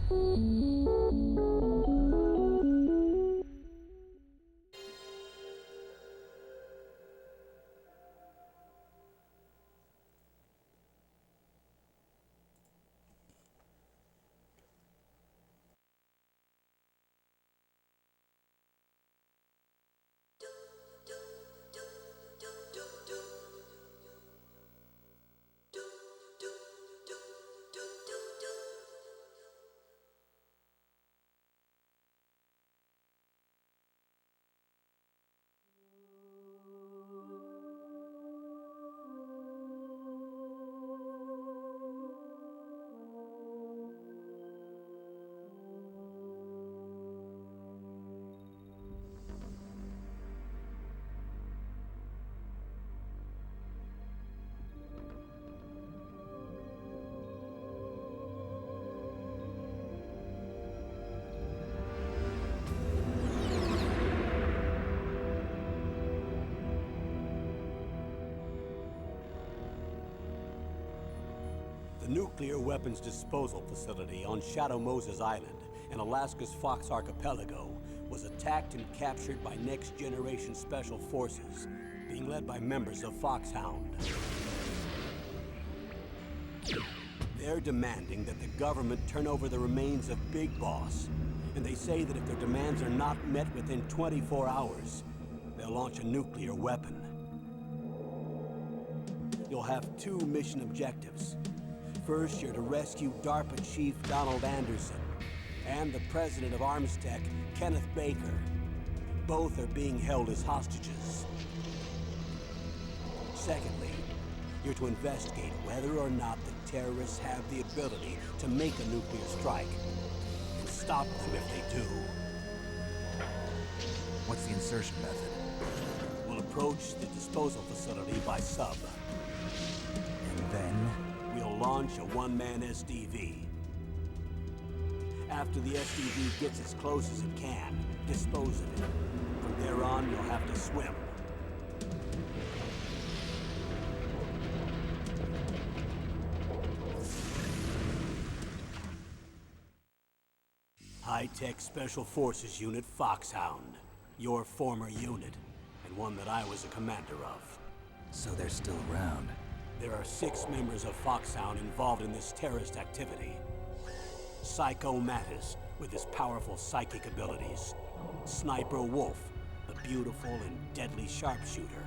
The nuclear weapons disposal facility on Shadow Moses Island in Alaska's Fox Archipelago was attacked and captured by next-generation special forces, being led by members of Foxhound. They're demanding that the government turn over the remains of Big Boss, and they say that if their demands are not met within 24 hours, they'll launch a nuclear weapon. You'll have two mission objectives. First, you're to rescue DARPA Chief Donald Anderson and the President of Armstech, Kenneth Baker. Both are being held as hostages. Secondly, you're to investigate whether or not the terrorists have the ability to make a nuclear strike and stop them if they do. What's the insertion method? We'll approach the disposal facility by sub. And then? We'll launch a one-man SDV. After the SDV gets as close as it can, dispose of it. From there on, you'll have to swim. High-tech Special Forces Unit Foxhound. Your former unit, and one that I was a commander of. So they're still around. There are 6 members of Foxhound involved in this terrorist activity. Psycho Mattis, with his powerful psychic abilities. Sniper Wolf, the beautiful and deadly sharpshooter.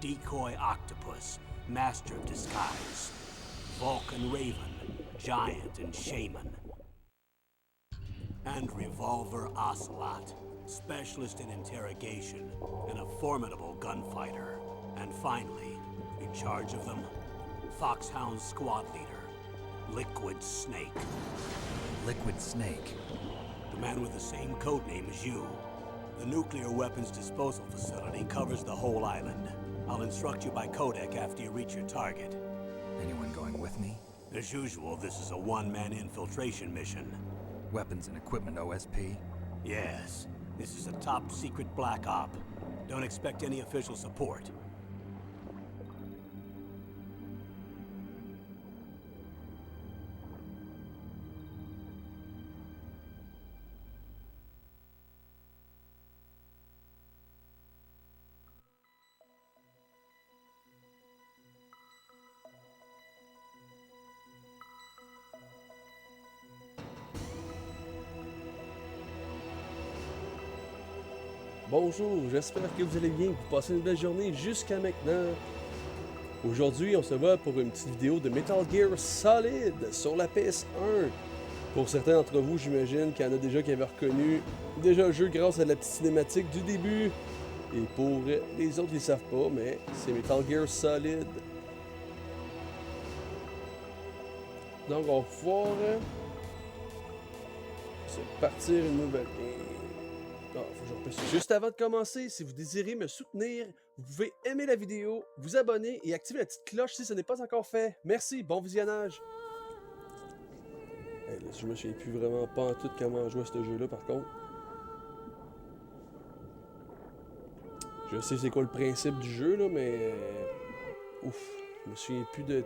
Decoy Octopus, master of disguise. Vulcan Raven, giant and shaman. And Revolver Ocelot, specialist in interrogation and a formidable gunfighter. And finally, in charge of them, Foxhound's squad leader, Liquid Snake. Liquid Snake? The man with the same codename as you. The nuclear weapons disposal facility covers the whole island. I'll instruct you by codec after you reach your target. Anyone going with me? As usual, this is a one-man infiltration mission. Weapons and equipment OSP? Yes. This is a top-secret black op. Don't expect any official support. Bonjour, j'espère que vous allez bien, que vous passez une belle journée jusqu'à maintenant. Aujourd'hui, on se voit pour une petite vidéo de Metal Gear Solid sur la PS1. Pour certains d'entre vous, j'imagine qu'il y en a déjà qui avaient reconnu déjà le jeu grâce à la petite cinématique du début. Et pour les autres, ils ne savent pas, mais c'est Metal Gear Solid. Donc, on va pouvoir se partir une nouvelle game. Ah, faut que je repisse. Juste avant de commencer, si vous désirez me soutenir, vous pouvez aimer la vidéo, vous abonner et activer la petite cloche si ce n'est pas encore fait. Merci, bon visionnage! Hey, là, je me souviens plus vraiment pas en tout comment jouer à ce jeu-là par contre. Je sais c'est quoi le principe du jeu là, mais... Ouf, je me souviens plus de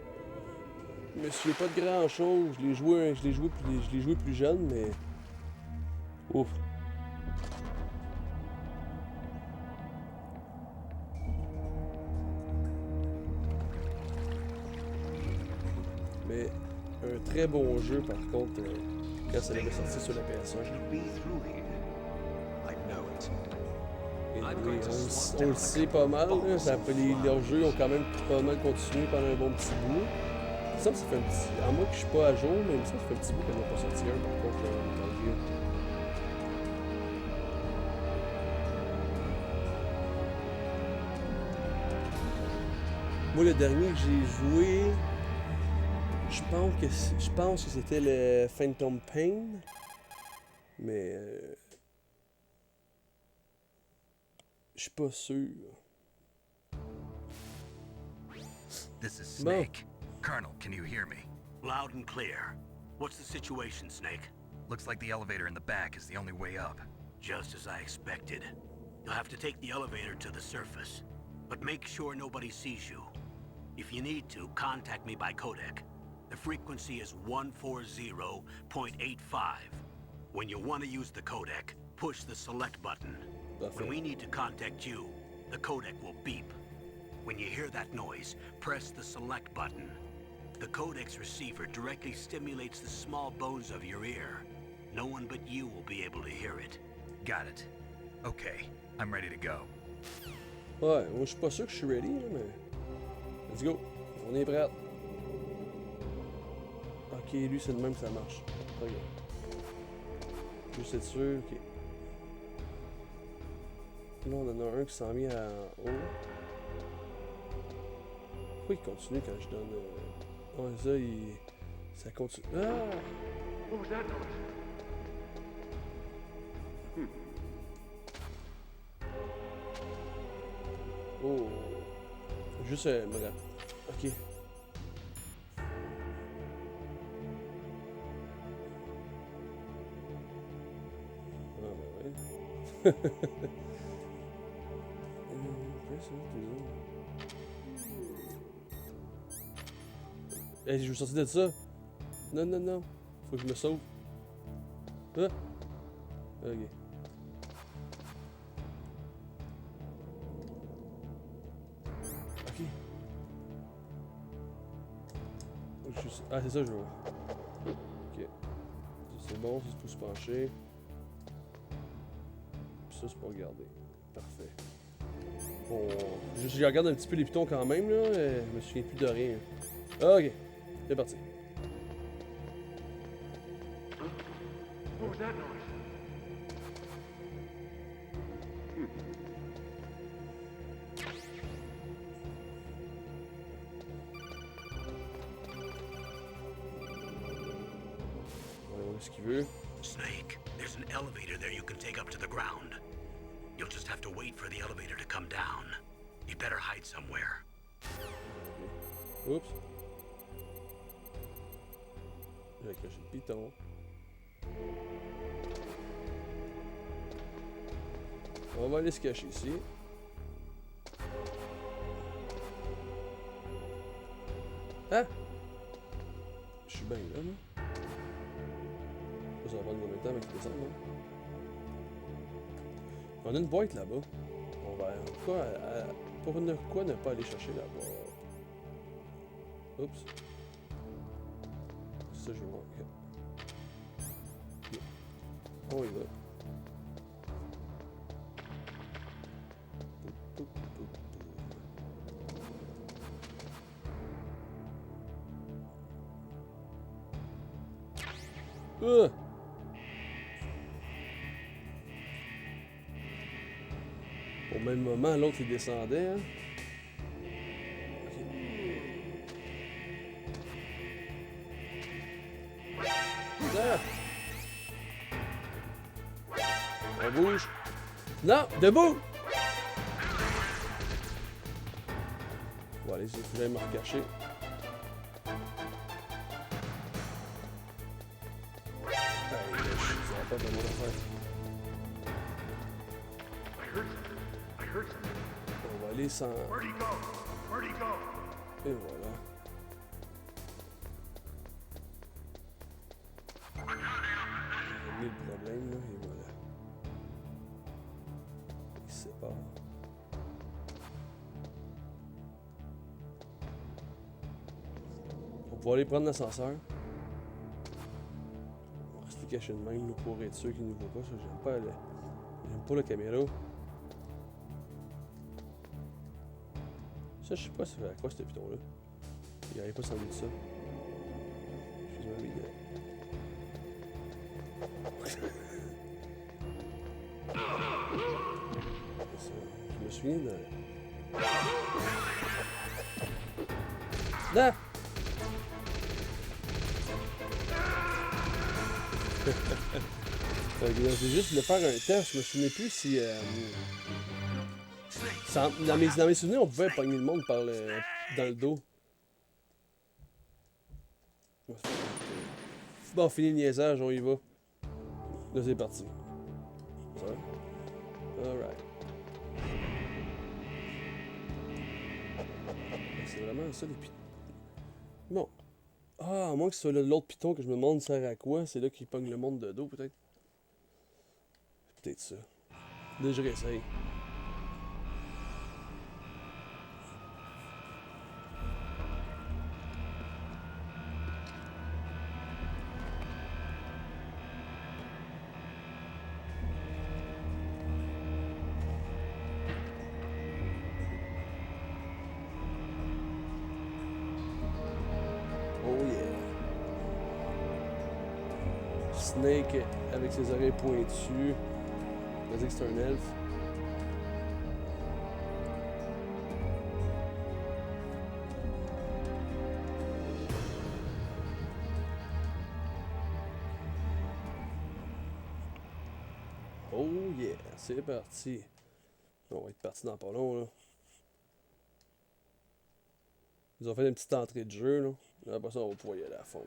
Je me souviens pas de grand chose. Je l'ai joué plus jeune, mais. Ouf. Mais un très bon jeu par contre quand ça avait sorti sur la PS1. Et oui, on le sait pas mal, là, leurs jeux ont quand même pas mal continué pendant un bon petit bout. Il me semble que ça fait un petit. À moi que je suis pas à jour, mais il me semble que ça fait un petit bout qu'on n'a pas sorti un par contre Metal Gear. Moi le dernier que j'ai joué. Je pense que c'était le Phantom Pain, mais je suis pas sûr. This is Snake. Colonel, can you hear me? Loud and clear. What's the situation, Snake? Looks like the elevator in the back is the only way up. Just as I expected. You'll have to take the elevator to the surface, but make sure nobody sees you. If you need to, contact me by codec. The frequency is 140.85. When you want to use the codec, push the select button. When we need to contact you, the codec will beep. When you hear that noise, press the select button. The codec's receiver directly stimulates the small bones of your ear. No one but you will be able to hear it. Got it. Okay, I'm ready to go. Ouais, moi je suis pas sûr que je suis ready, là, mais. Let's go. On est prêt. Ok, lui c'est le même, ça marche. Ok. Juste être sûr, ok. Là on en a un qui s'en vient en haut. Pourquoi il continue quand je donne. Ouais, ça, ça continue. Ah! Oh! Juste, madame. Ok. Ah, ben ouais. Hey, je veux sortir de ça. Non, non, non. Faut que je me sauve. Ah! Ok. Ok. Ah, c'est ça que je veux. Ok. C'est bon, c'est tout se pencher. Puis ça, c'est pour regarder. Parfait. Bon, je regarde un petit peu les pitons quand même, là. Je me souviens plus de rien. Ok. C'est parti. Ce qu'il veut. Snake, there's an elevator there you can take up to the ground. You'll just have to wait for the elevator to come down. You better hide somewhere. Oups. J'ai accroché le piton. On va aller se cacher ici. Ah! Je suis bien là, non? Ça va prendre combien de temps avec les descendre, là? On a une boîte là-bas. On va... Pourquoi ne pas aller chercher la boîte? Oups. C'est ça que je veux voir. Okay. On y va. Au même moment, l'autre il descendait. Hein? Okay. Ah! On bouge. Non, debout! Bon, allez, il faut que j'aille me recacher. Pas de mon affaire. On va aller sans... Et voilà. régler le problème, là, et voilà. Il se sépare. On va pouvoir aller prendre l'ascenseur. On va rester caché de même là, pour être sûr qu'il ne nous voit pas. Ça, j'aime pas la caméra. Ça, je sais pas si à quoi ce piton-là. Il n'arrive pas sans doute ça. Excuse-moi, les gars. Ça, je me souviens de... Là! C'est juste de faire un test. Je me souviens plus si... dans mes souvenirs, on pouvait pogner le monde par dans le dos. Bon, fini le niaisage, on y va. Là, c'est parti. Ça va? Alright. C'est vraiment ça, les pitons. Bon. Ah, à moins que ce soit l'autre piton que je me demande sert à quoi. C'est là qu'il pogne le monde de dos, peut-être. Peut-être ça. Là, je réessaye. Snake avec ses oreilles pointues. On va dire que c'est un elfe. Oh yeah, c'est parti. On va être parti dans pas long là. Ils ont fait une petite entrée de jeu là. Là après ça on va pouvoir y aller à fond.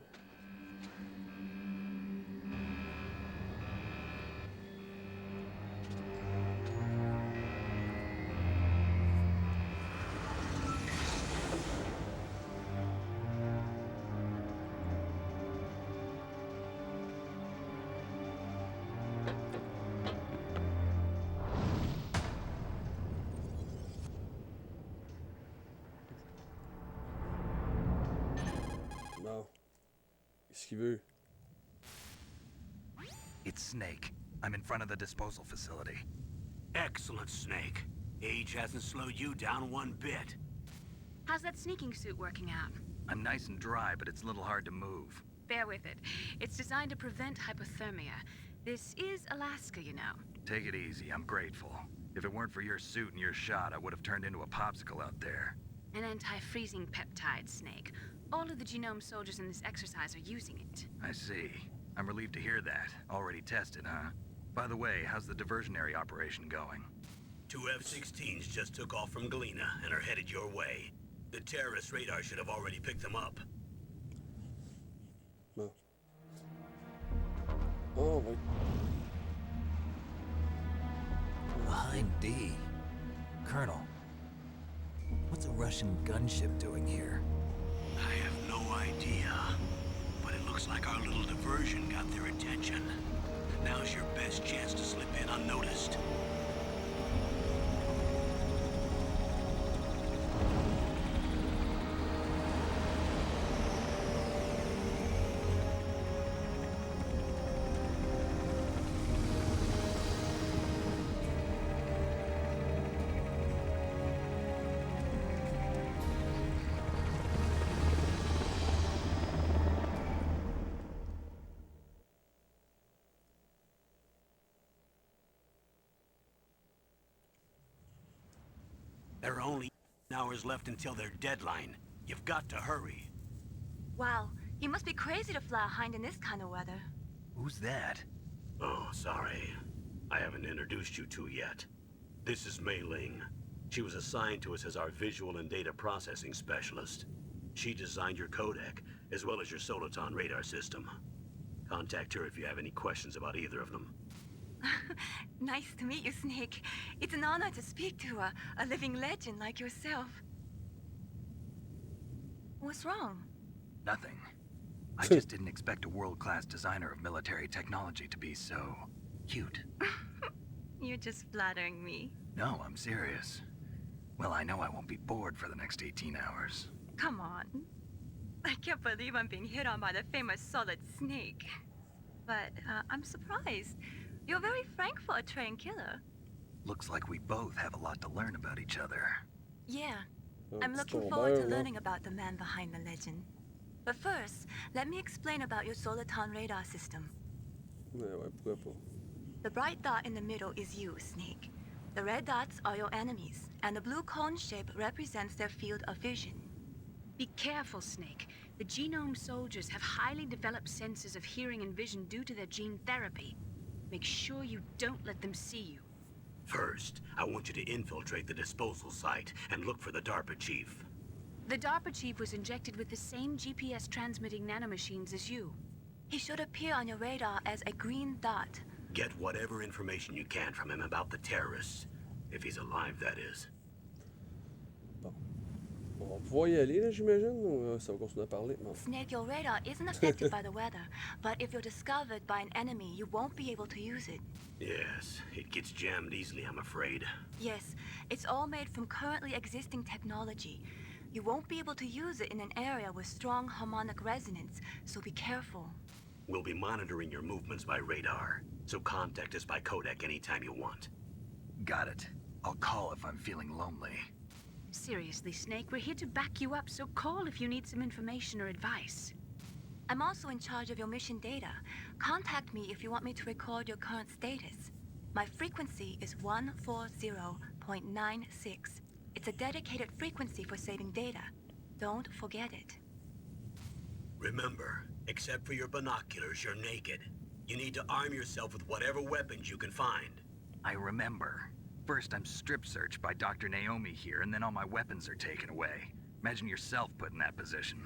Qu'est-ce qu'il veut? It's Snake. I'm in front of the disposal facility. Excellent, Snake. Age hasn't slowed you down one bit. How's that sneaking suit working out? I'm nice and dry, but it's a little hard to move. Bear with it. It's designed to prevent hypothermia. This is Alaska, you know. Take it easy, I'm grateful. If it weren't for your suit and your shot, I would have turned into a popsicle out there. An anti-freezing peptide, Snake. All of the genome soldiers in this exercise are using it. I see. I'm relieved to hear that. Already tested, huh? By the way, how's the diversionary operation going? 2 F-16s just took off from Galena and are headed your way. The terrorist radar should have already picked them up. No. Oh, wait. Behind D. Colonel, what's a Russian gunship doing here? I have no idea, but it looks like our little diversion got their attention. Now's your best chance to slip in unnoticed. There are only hours left until their deadline. You've got to hurry. Wow, you must be crazy to fly a hind in this kind of weather. Who's that? Oh, sorry. I haven't introduced you to yet. This is Mei Ling. She was assigned to us as our visual and data processing specialist. She designed your codec, as well as your Soliton radar system. Contact her if you have any questions about either of them. Nice to meet you, Snake. It's an honor to speak to a living legend like yourself. What's wrong? Nothing. I just didn't expect a world-class designer of military technology to be so cute. You're just flattering me. No, I'm serious. Well, I know I won't be bored for the next 18 hours. Come on. I can't believe I'm being hit on by the famous solid snake. But I'm surprised. You're very frank for a trained killer. Looks like we both have a lot to learn about each other. Yeah, Un I'm petit looking forward to tombeur, là. learning about the man behind the legend. But first, let me explain about your Soliton radar system. Ouais, pourquoi pas. The bright dot in the middle is you, Snake. The red dots are your enemies, and the blue cone shape represents their field of vision. Be careful, Snake. The genome soldiers have highly developed senses of hearing and vision due to their gene therapy. Make sure you don't let them see you. First, I want you to infiltrate the disposal site and look for the DARPA chief. The DARPA chief was injected with the same GPS transmitting nanomachines as you. He should appear on your radar as a green dot. Get whatever information you can from him about the terrorists. If he's alive, that is. On va pouvoir y aller, là, j'imagine, ou ça va continuer à parler? Non. Snake, your radar isn't affected by the weather, but if you're discovered by an enemy, you won't be able to use it. Yes, it gets jammed easily, I'm afraid. Yes, it's all made from currently existing technology. You won't be able to use it in an area with strong harmonic resonance, so be careful. We'll be monitoring your movements by radar, so contact us by codec anytime you want. Got it. I'll call if I'm feeling lonely. Seriously, Snake, we're here to back you up, so call if you need some information or advice. I'm also in charge of your mission data. Contact me if you want me to record your current status. My frequency is 140.96. It's a dedicated frequency for saving data. Don't forget it. Remember, except for your binoculars, you're naked. You need to arm yourself with whatever weapons you can find. I remember. First, I'm strip searched by Dr. Naomi here, and then all my weapons are taken away. Imagine yourself put in that position.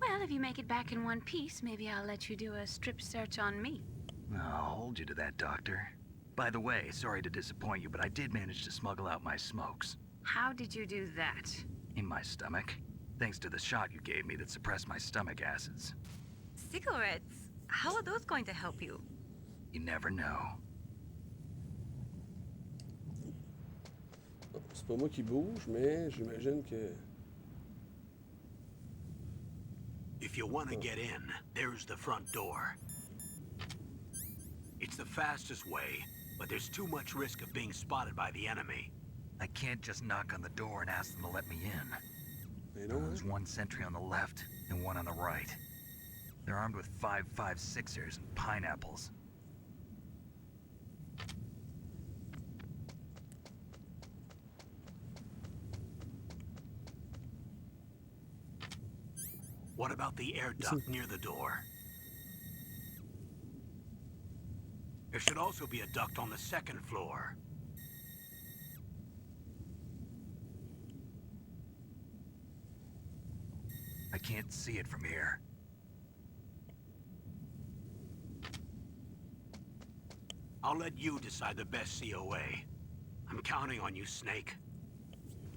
Well, if you make it back in one piece, maybe I'll let you do a strip search on me. I'll hold you to that, Doctor. By the way, sorry to disappoint you, but I did manage to smuggle out my smokes. How did you do that? In my stomach. Thanks to the shot you gave me that suppressed my stomach acids. Cigarettes? How are those going to help you? You never know. C'est pas moi qui bouge, mais j'imagine que... If you want to get in, there's the front door. It's the fastest way, but there's too much risk of being spotted by the enemy. I can't just knock on the door and ask them to let me in. Mais non, There's one sentry on the left and one on the right. They're armed with 5.56ers and pineapples. What about the air duct near the door? There should also be a duct on the second floor. I can't see it from here. I'll let you decide the best COA. I'm counting on you, Snake.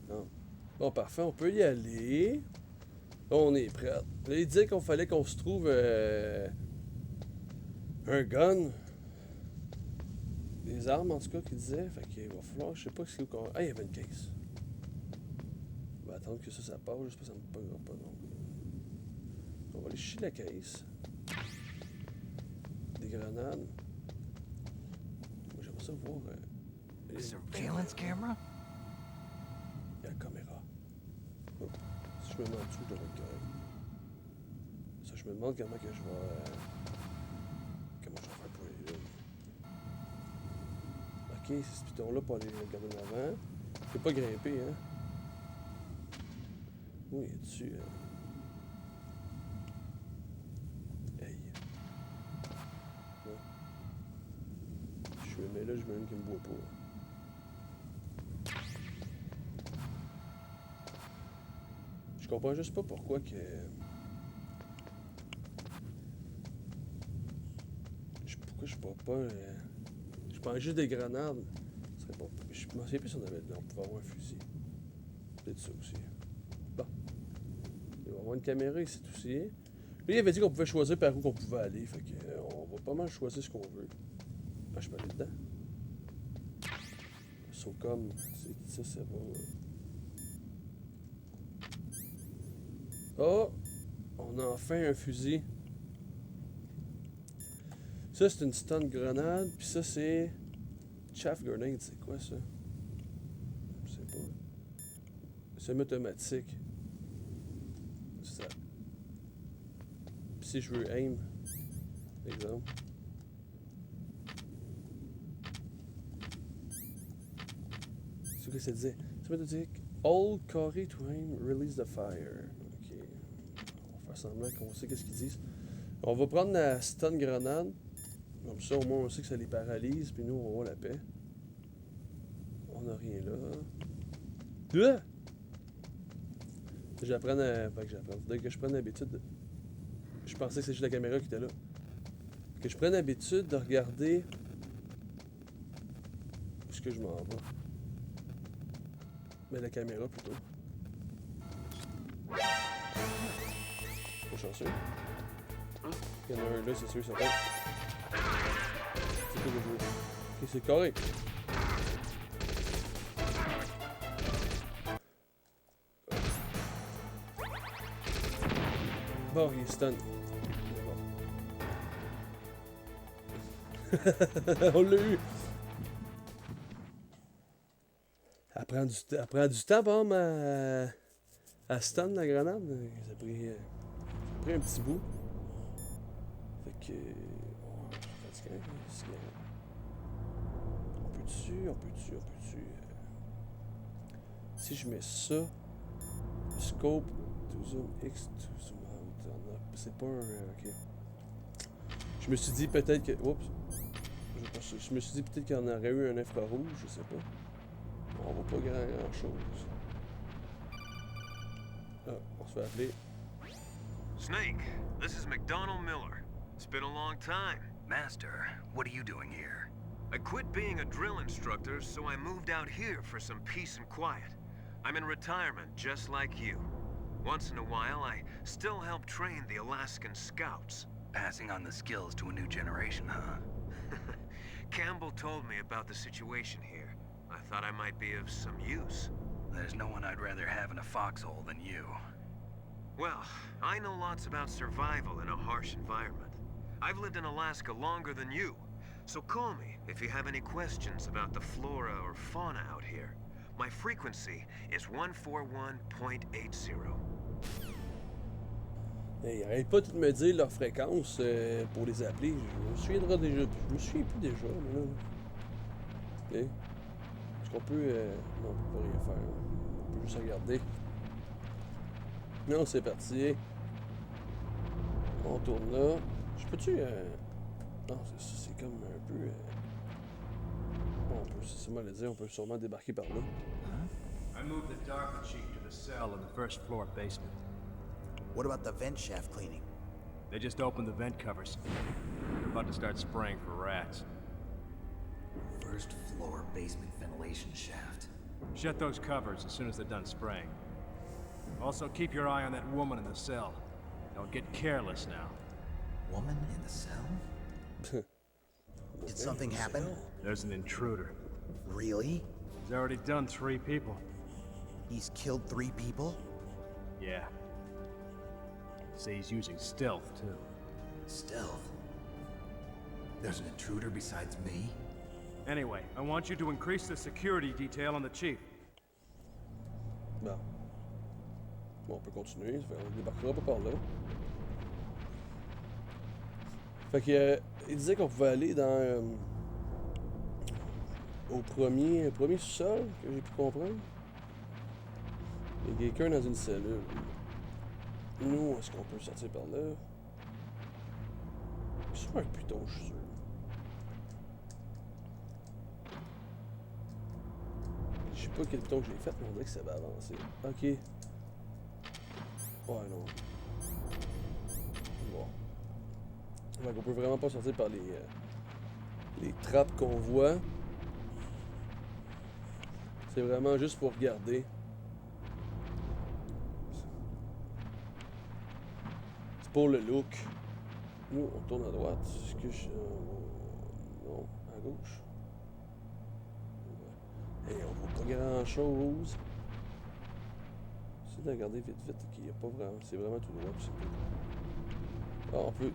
non. Bon, parfait, on peut y aller. On est prêt. Là, il disait qu'on fallait qu'on se trouve un gun. Des armes, en tout cas, qu'il disait. Fait qu'il va falloir, je sais pas ce qu'il y a. Ah, il y avait une caisse. On va attendre que ça passe. J'espère que ça me pognera pas, non. On va aller chier la caisse. Des grenades. Moi, j'aimerais ça voir. Surveillance camera? Il y a la caméra. Oh. Si je me mets en dessous, je devrais être correct. Ça, je me demande comment que je vais. Comment je vais faire pour aller là. Ok, c'est ce piton-là pour aller regarder en avant. Je peux pas grimper, hein. Oui, il est dessus. Hey. Ouais. Je me mets là, je me mets qu'il me voit pas. Je comprends juste pas pourquoi que... Pourquoi je peux pas... Je prends juste des grenades. Ce serait bon. Je me souviens plus si on pouvait avoir un fusil. Peut-être ça aussi. Bon. Il va y avoir une caméra ici aussi. Lui, il avait dit qu'on pouvait choisir par où qu'on pouvait aller. Fait que, on va pas mal choisir ce qu'on veut. Ah, je peux aller dedans. So comme, ça, ça va. Oh! On a enfin un fusil. Ça, c'est une stun grenade. Puis ça, c'est. Chaff grenade, c'est quoi ça? Je sais pas. Semi-automatique. Ça. Puis si je veux aim, exemple. C'est ce que ça disait. Semi-automatique. Hold carré to aim, release the fire. Ok. On va faire semblant qu'on sait qu'est-ce qu'ils disent. On va prendre la stun grenade. Comme ça, au moins, on sait que ça les paralyse. Puis nous, on va avoir la paix. On n'a rien là. J'apprends à. Fait que j'apprends. Dès que je prenne l'habitude. Je pensais que c'est juste la caméra qui était là. Que je prenne l'habitude de regarder. Où est-ce que je m'en vais? Mais la caméra plutôt. Pas chanceux. Il y en a un là, c'est sûr, ça fait. C'est quoi le jeu? Ok, c'est correct. Bon, il est stun. On l'a eu. Elle prend du temps, bon, à stun la grenade. Ça a pris un petit bout. Fait que. On peut-tu. Si je mets ça. Scope, to zoom X, to zoom out. C'est pas un. Ok. Je me suis dit peut-être que. Oups. Je me suis dit peut-être qu'il y en aurait eu un infrarouge, je sais pas. On voit pas grand chose. Ah, on se fait appeler. Snake, this is McDonald Miller. It's been a long time. Master, what are you doing here? I quit being a drill instructor, so I moved out here for some peace and quiet. I'm in retirement, just like you. Once in a while, I still help train the Alaskan Scouts. Passing on the skills to a new generation, huh? Campbell told me about the situation here. I thought I might be of some use. There's no one I'd rather have in a foxhole than you. Well, I know lots about survival in a harsh environment. I've lived in Alaska longer than you, so call me if you have any questions about the flora or fauna out here. My frequency is 141.80. Hey, arrête pas de me dire leur fréquence pour les appeler. Je me souviendrai déjà. Je me souviens plus déjà, mais là. Okay. Est-ce qu'on peut. Non, on peut pas rien faire. On peut juste regarder. Non, c'est parti. On tourne là. Je peux-tu. Non, c'est comme un peu. Bon, on peut, c'est mal à dire, on peut sûrement débarquer par là. I moved the dark chief to the cell in the first floor basement. What about the vent shaft cleaning? They just opened the vent covers. They're about to start spraying for rats. First floor basement ventilation shaft. Shut those covers as soon as they're done spraying. Also, keep your eye on that woman in the cell. Don't get careless now. Woman in the cell? Did something happen? There's an intruder. Really? He's already done 3 people. He's killed 3 people? Yeah. Say he's using stealth, too. Stealth? There's an intruder besides me? Anyway, I want you to increase the security detail on the chief. Bon. Bon, on peut continuer. On débarquera pas par là. Fait que, il disait qu'on pouvait aller dans. Au premier sous-sol, que j'ai pu comprendre. Il y a quelqu'un dans une cellule. Nous, est-ce qu'on peut sortir par là? C'est sûrement un piton, je suis sûr. Je sais pas quel piton que j'ai fait, mais on dirait que ça va avancer. Ok. Ouais, non. Bon. Donc on peut vraiment pas sortir par les trappes qu'on voit. C'est vraiment juste pour regarder. pour le look. Nous, on tourne à droite. Est-ce que je... non, à gauche. Et on voit pas grand chose. J'essaie de regarder vite vite qu'il n'y a pas vraiment. C'est vraiment tout droit. Puis c'est tout. Alors, on peut.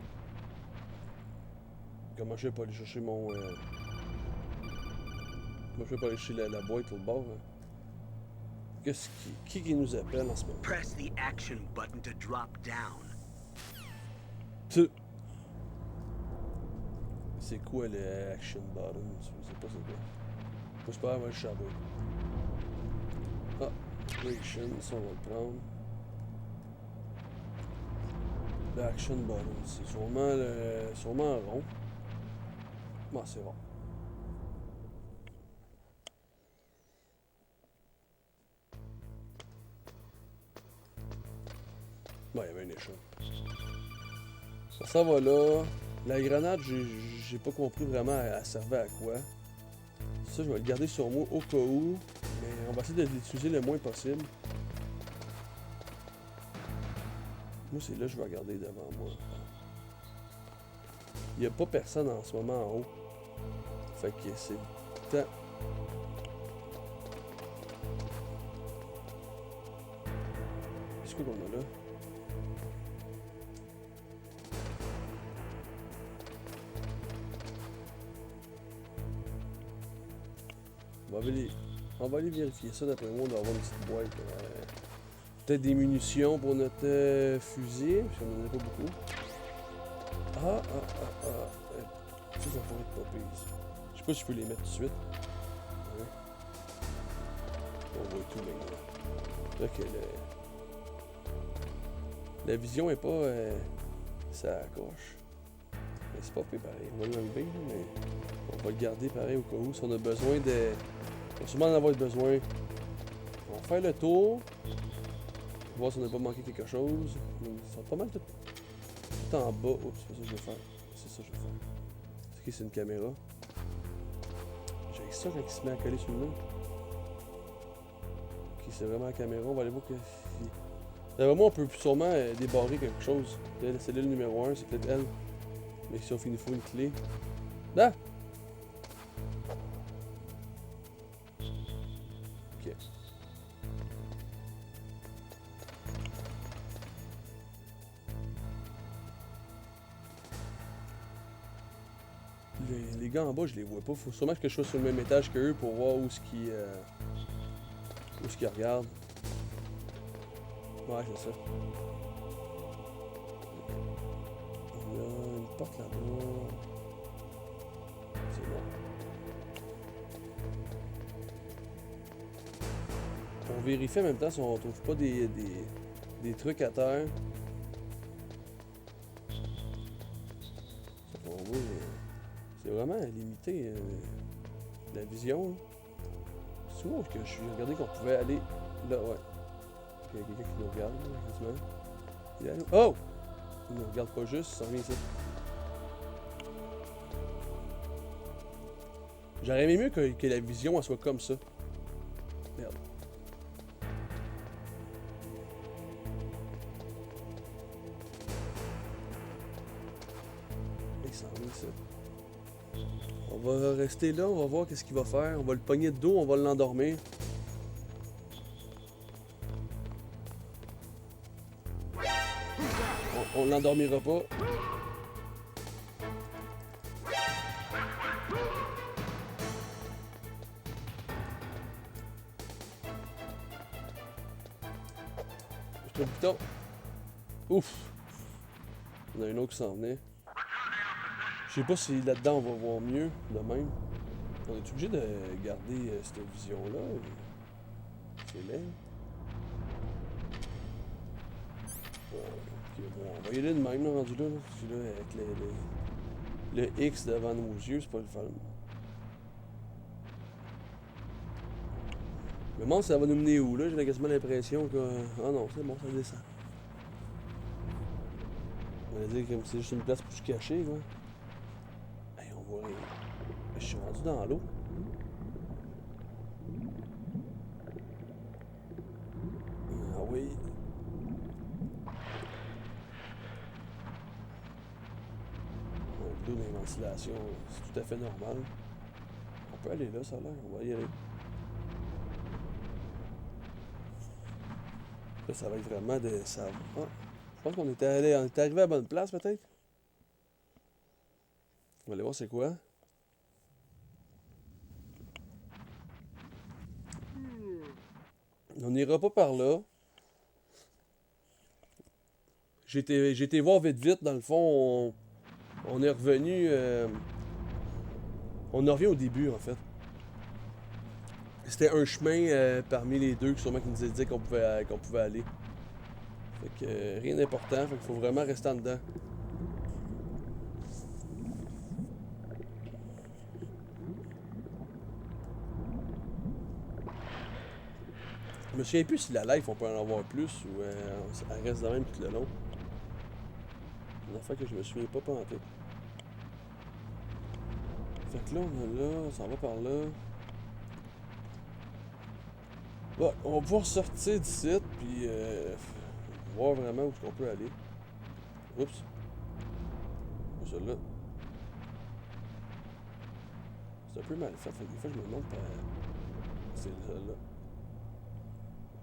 Comment je vais pas aller chercher mon. Moi je vais pas aller chercher la boîte au bord. Hein. Qu'est-ce qui nous appelle en ce moment? Press the action button to drop down. C'est quoi le action button? Je sais pas c'est quoi. Moi je peux avoir le chabot. Ah, action, ça on va le prendre. L'action button, c'est sûrement un rond. Bon, c'est bon. Bon, il y avait une échelle. Ça va là. La grenade, j'ai pas compris vraiment elle servait à quoi. Ça, je vais le garder sur moi au cas où. Mais on va essayer de l'utiliser le moins possible. Moi, c'est là que je vais regarder devant moi. Il n'y a pas personne en ce moment en haut. Fait que c'est le temps. Qu'est-ce qu'on a là? On va aller vérifier ça. D'après moi, on doit avoir une petite boîte. Peut-être des munitions pour notre fusil, parce qu'on n'en a pas beaucoup. Ça pourrait être pas pire. Je sais pas si je peux les mettre tout de suite. Ouais. On voit tout maintenant. Là que la vision est pas... ça accroche. Mais c'est pas pire pareil. On va l'enlever, mais on va le garder pareil au cas où. Si on a besoin de... On va sûrement en avoir besoin. On va faire le tour. Voir si on n'a pas manqué quelque chose. Ils sont pas mal tout en bas. Oups, c'est pas ça que je vais faire. C'est ça que je vais faire. Ok, c'est une caméra. J'ai ça quand il se met à coller sur le mur. Ok, c'est vraiment la caméra. On va aller voir que... Vraiment, on peut sûrement débarrer quelque chose. La cellule numéro 1, c'est peut-être elle. Mais sauf qu'il nous faut une clé. Là! Ok. Les gars en bas, je les vois pas. Faut sûrement que je sois sur le même étage qu'eux pour voir où ce qu'ils regardent. Ouais, c'est ça. Il y a une porte là-bas. C'est bon. On vérifie en même temps si on trouve pas des trucs à terre. On voit, c'est vraiment limité la vision. C'est où que je suis regardé qu'on pouvait aller là, ouais. Il y a quelqu'un qui nous regarde, quasiment. Oh! Il ne regarde pas juste, ça revient ici. J'aurais aimé mieux que la vision elle soit comme ça. Merde. Il s'en vient ici. On va rester là, on va voir qu'est-ce qu'il va faire. On va le pogner de dos, on va l'endormir. On l'endormira pas. Je trouve le bouton. Ouf! Il y en a un autre qui s'en venait. Je sais pas si là-dedans on va voir mieux de même. On est obligé de garder cette vision-là. C'est laid. Bon, on va y aller de même, là, rendu là. Parce que là, avec le X devant nos yeux, c'est pas le fun. Je me demande si ça va nous mener où, là. J'ai quasiment l'impression que... Ah non, c'est bon, ça descend. On va dire que c'est juste une place pour se cacher, quoi. Hey, on voit rien. Je suis rendu dans l'eau. Ah oui. d'eau dans les ventilations, c'est tout à fait normal. On peut aller là, ça a l'air, on va y aller. Là, ça va être vraiment de... Ça... Ah, je pense qu'on était arrivé à la bonne place, peut-être. On va aller voir c'est quoi. On n'ira pas par là. J'ai été voir vite, dans le fond, on est revenu... on en revient au début, en fait. C'était un chemin parmi les deux, sûrement qui nous a dit qu'on pouvait aller. Fait que rien d'important, fait qu'il faut vraiment rester en dedans. Je me souviens plus si la life on peut en avoir plus ou elle reste de même tout le long. C'est une affaire que je me souviens pas en tête. Fait que là on est là, ça va par là. Bon, on va pouvoir sortir d'ici puis voir vraiment où est-ce qu'on peut aller. Oups. Pas celle-là. C'est un peu mal fait, des fois je me demande c'est celle-là.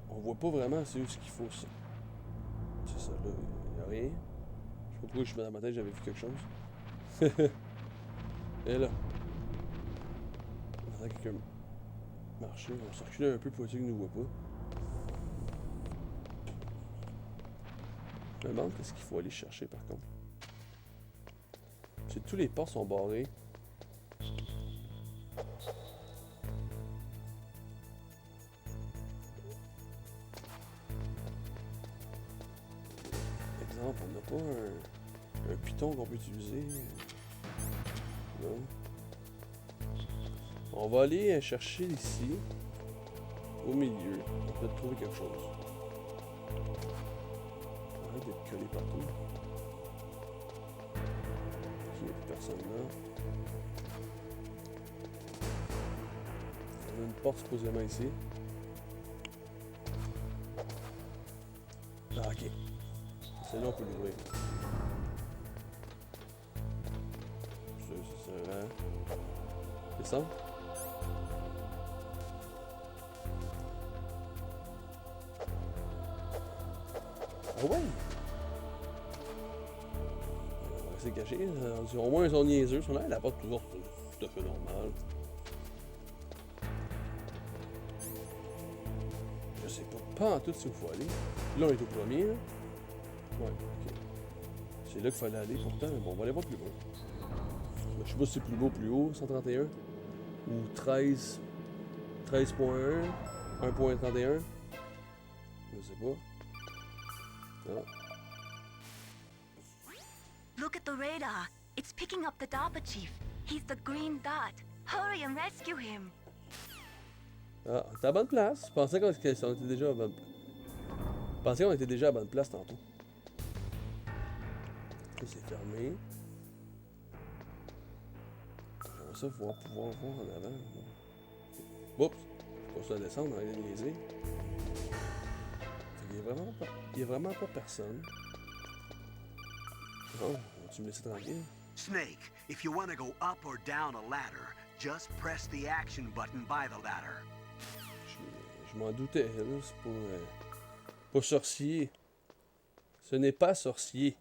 On voit pas vraiment c'est où ce qu'il faut ça. C'est ça là, il n'y a rien. Je sais pas pourquoi je suis dans ma tête, j'avais vu quelque chose. Et là. On attend quelqu'un marcher, on va se reculer un peu pour essayer qu'il ne nous voit pas. Je me demande qu'est-ce qu'il faut aller chercher par contre. Parce que tous les ports sont barrés. Exemple, on n'a pas un piton qu'on peut utiliser. Non. On va aller chercher ici, au milieu. On peut trouver quelque chose. Arrête d'être collé partout. Il n'y a plus personne là. On a une porte supposément ici. Ah, ok. Celle-là, on peut l'ouvrir. Ça sert à... Descendre. Ah ouais! On va essayer de cacher. Au moins, ils sont niaiseux. Ils sont là, la porte toujours tout à fait normale. Je sais pas en tout si il faut aller. Là, on est au premier. Là. Ouais, ok. C'est là qu'il fallait aller pourtant. Bon, on va aller voir plus bas. Je sais pas si c'est plus beau, plus haut, 131. Ou 13. 13.1. 1.31. Je sais pas. Ah. Look at the radar. It's picking up the DARPA chief. He's the green dot. Hurry and rescue him. Ah, t'es à la bonne place. Je pensais qu'on était déjà à bonne place. Je pensais qu'on était déjà à la bonne place tantôt. Ça, c'est fermé. J'aimerais ça pouvoir voir en avant. Oups! Je pense à descendre, on va aller niaiser. Il y a vraiment pas personne. Oh, tu me laisses tranquille? Snake, if you want to go up or down a ladder, just press the action button by the ladder. Je m'en doutais, là. C'est pas sorcier. Ce n'est pas sorcier.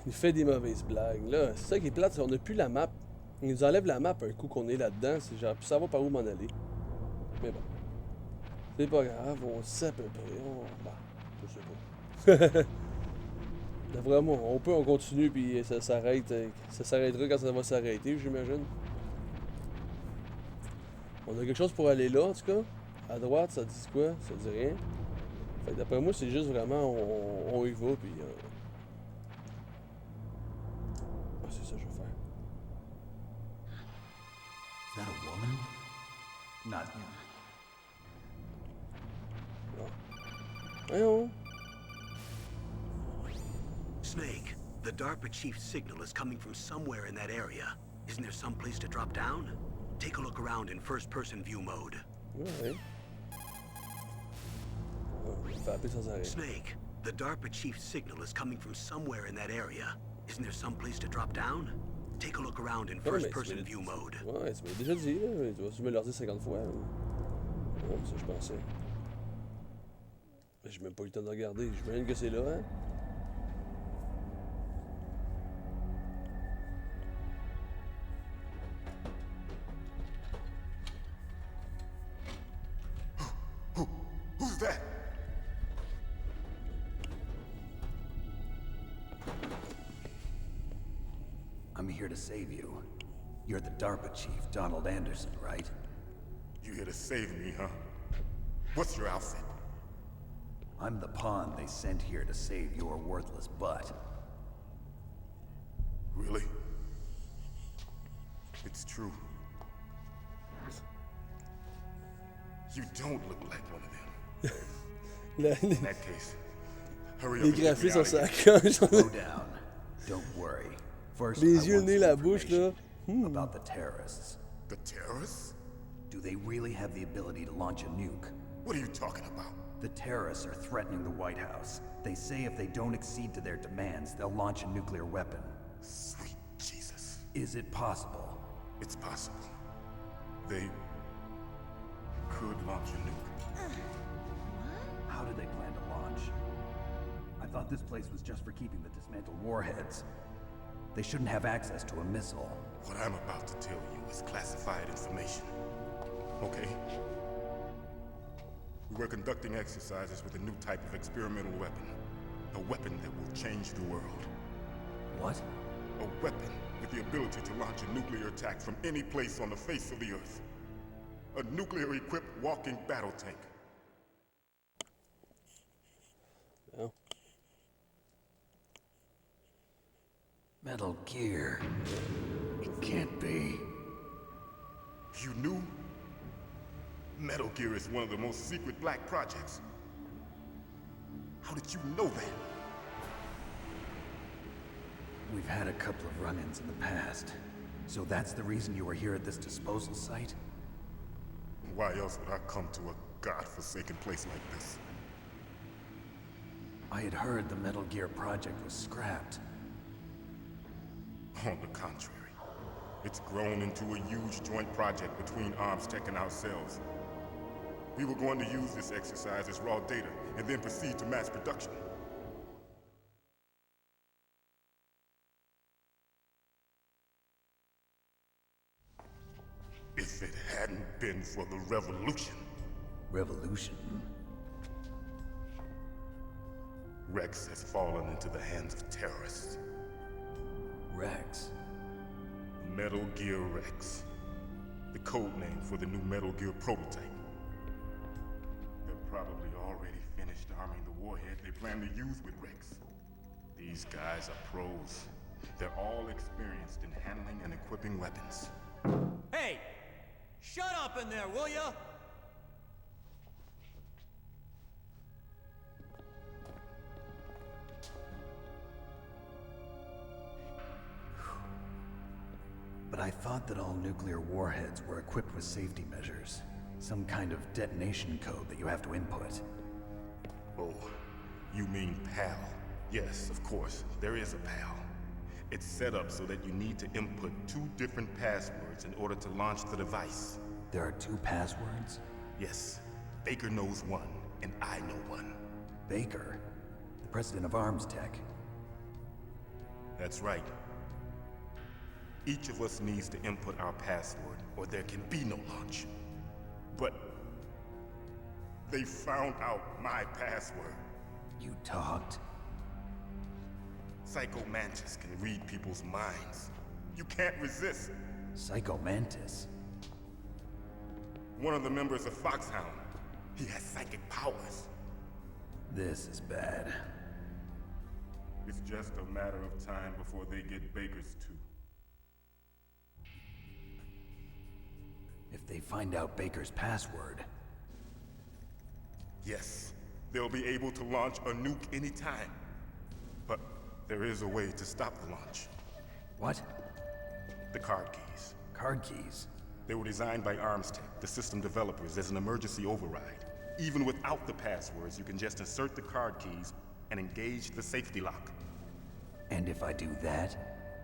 Il fait des mauvaises blagues. Là, c'est ça qui est plate, c'est qu'on n'a plus la map. Il nous enlève la map un coup qu'on est là-dedans. J'aurais pu savoir par où m'en aller. Mais bon. C'est pas grave, on sait à peu près. Bah, je sais pas. D'après moi, on continue puis ça s'arrête. Ça s'arrêtera quand ça va s'arrêter, j'imagine. On a quelque chose pour aller là, en tout cas. À droite, ça dit quoi? Ça dit rien. Fait que d'après moi, c'est juste vraiment, on y va, puis... Ah, c'est ça que je vais faire. Is that a woman? Not him. Voyons. Snake, the DARPA chief's signal is coming from somewhere in that area. Isn't there some place to drop down? Take a look around in first-person view mode. Ouais. On va appeler sans arrêt. Snake, the DARPA chief's signal is coming from somewhere in that area. Isn't there some place to drop down? Take a look around in Ah, mais first-person view mode. Ouais, tu m'as déjà dit, là. Tu me l'as dit 50 fois. Ouais, ça, je pensais. J'ai même pas eu le temps de regarder. Je me que c'est là, hein? Who's that? I'm here to save you. You're the DARPA chief, Donald Anderson, right? You here to save me, huh? What's your outfit? I'm the pawn they sent here to save your worthless butt. Really? It's true. You don't look like one of them. In that case, hurry up Les and get me graphismes out sont of sa here. Slow down. Don't worry. First, Les I yeux, le want nez, some la bouche, là. information about the terrorists. The terrorists? Do they really have the ability to launch a nuke? What are you talking about? The terrorists are threatening the White House. They say if they don't accede to their demands, they'll launch a nuclear weapon. Sweet Jesus. Is it possible? It's possible. They could launch a nuke. How do they plan to launch? I thought this place was just for keeping the dismantled warheads. They shouldn't have access to a missile. What I'm about to tell you is classified information. Okay? We were conducting exercises with a new type of experimental weapon. A weapon that will change the world. What? A weapon with the ability to launch a nuclear attack from any place on the face of the Earth. A nuclear-equipped walking battle tank. Oh. Metal Gear. It can't be. You knew? Metal Gear is one of the most secret black projects. How did you know that? We've had a couple of run-ins in the past. So that's the reason you were here at this disposal site? Why else would I come to a godforsaken place like this? I had heard the Metal Gear project was scrapped. On the contrary, it's grown into a huge joint project between Arms Tech and ourselves. We were going to use this exercise as raw data and then proceed to mass production. If it hadn't been for the revolution. Revolution? Rex has fallen into the hands of terrorists. Rex? Metal Gear Rex. The code name for the new Metal Gear prototype. They're probably already finished arming the warhead they plan to use with Rex. These guys are pros. They're all experienced in handling and equipping weapons. Hey! Shut up in there, will ya? But I thought that all nuclear warheads were equipped with safety measures. Some kind of detonation code that you have to input. Oh, you mean PAL? Yes, of course, there is a PAL. It's set up so that you need to input 2 different passwords in order to launch the device. There are 2 passwords? Yes. Baker knows one, and I know one. Baker? The president of Arms Tech? That's right. Each of us needs to input our password, or there can be no launch. But they found out my password. You talked? Psycho Mantis can read people's minds. You can't resist. Psycho Mantis? One of the members of Foxhound. He has psychic powers. This is bad. It's just a matter of time before they get Baker's too. If they find out Baker's password... Yes, they'll be able to launch a nuke anytime. But there is a way to stop the launch. What? The card keys. Card keys? They were designed by Arms Tech, the system developers, as an emergency override. Even without the passwords, you can just insert the card keys and engage the safety lock. And if I do that?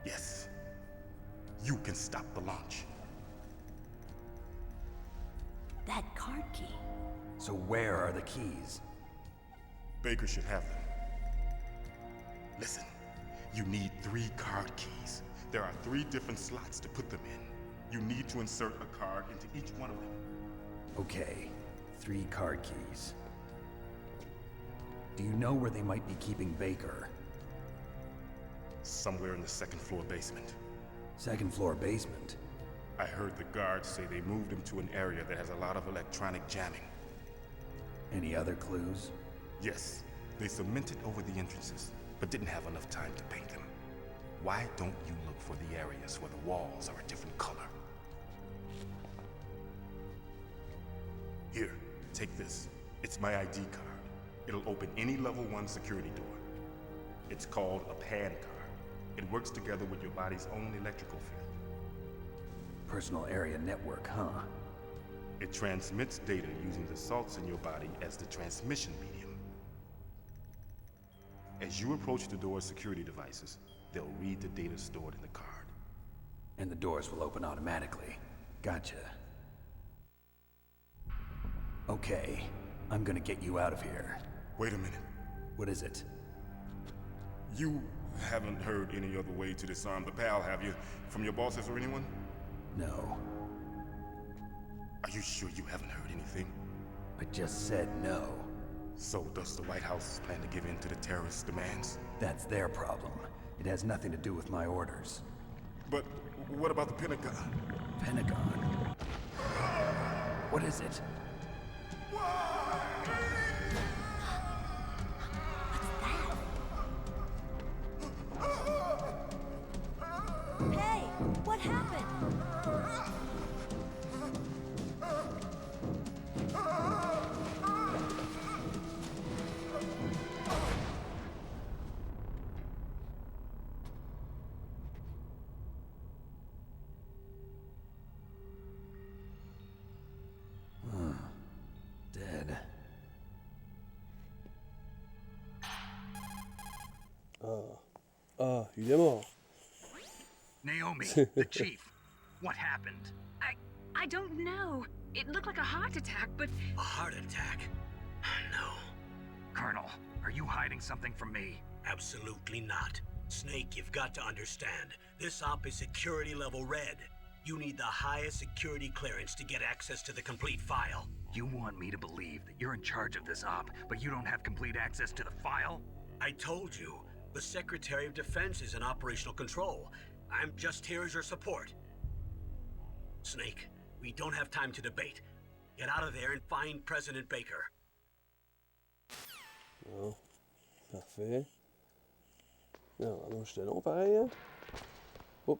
Yes. You can stop the launch. That card key. So where are the keys? Baker should have them. Listen, you need 3 card keys. There are 3 different slots to put them in. You need to insert a card into each one of them. Okay, 3 card keys. Do you know where they might be keeping Baker? Somewhere in the 2nd floor basement. 2nd floor basement? I heard the guards say they moved him to an area that has a lot of electronic jamming. Any other clues? Yes, they cemented over the entrances, but didn't have enough time to paint them. Why don't you look for the areas where the walls are a different color? Here, take this. It's my ID card. It'll open any level 1 security door. It's called a PAN card. It works together with your body's own electrical field. Personal area network, huh? It transmits data using the salts in your body as the transmission medium. As you approach the door's security devices, they'll read the data stored in the card. And the doors will open automatically. Gotcha. Okay, I'm gonna get you out of here. Wait a minute. What is it? You haven't heard any other way to disarm the PAL, have you? From your bosses or anyone? No. Are you sure you haven't heard anything? I just said no. So does the White House plan to give in to the terrorists' demands? That's their problem. It has nothing to do with my orders. But what about the Pentagon? Pentagon? What is it? Hey, what happened? Dead. Il est mort. Naomi, the chief. What happened? I don't know. It looked like a heart attack, but... A heart attack? No. Colonel, are you hiding something from me? Absolutely not. Snake, you've got to understand. This op is security level red. You need the highest security clearance to get access to the complete file. You want me to believe that you're in charge of this op, but you don't have complete access to the file? I told you, the Secretary of Defense is in operational control. I'm just here as your support. Snake, we don't have time to debate. Get out of there and find President Baker. Bon. Parfait. Non, non, j'étais long pareil, hein? Oh.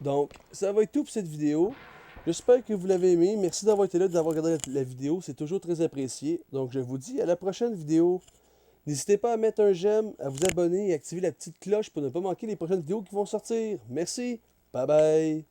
Donc, ça va être tout pour cette vidéo. J'espère que vous l'avez aimé. Merci d'avoir été là, d'avoir regardé la vidéo. C'est toujours très apprécié. Donc, je vous dis à la prochaine vidéo. N'hésitez pas à mettre un j'aime, à vous abonner et à activer la petite cloche pour ne pas manquer les prochaines vidéos qui vont sortir. Merci. Bye bye.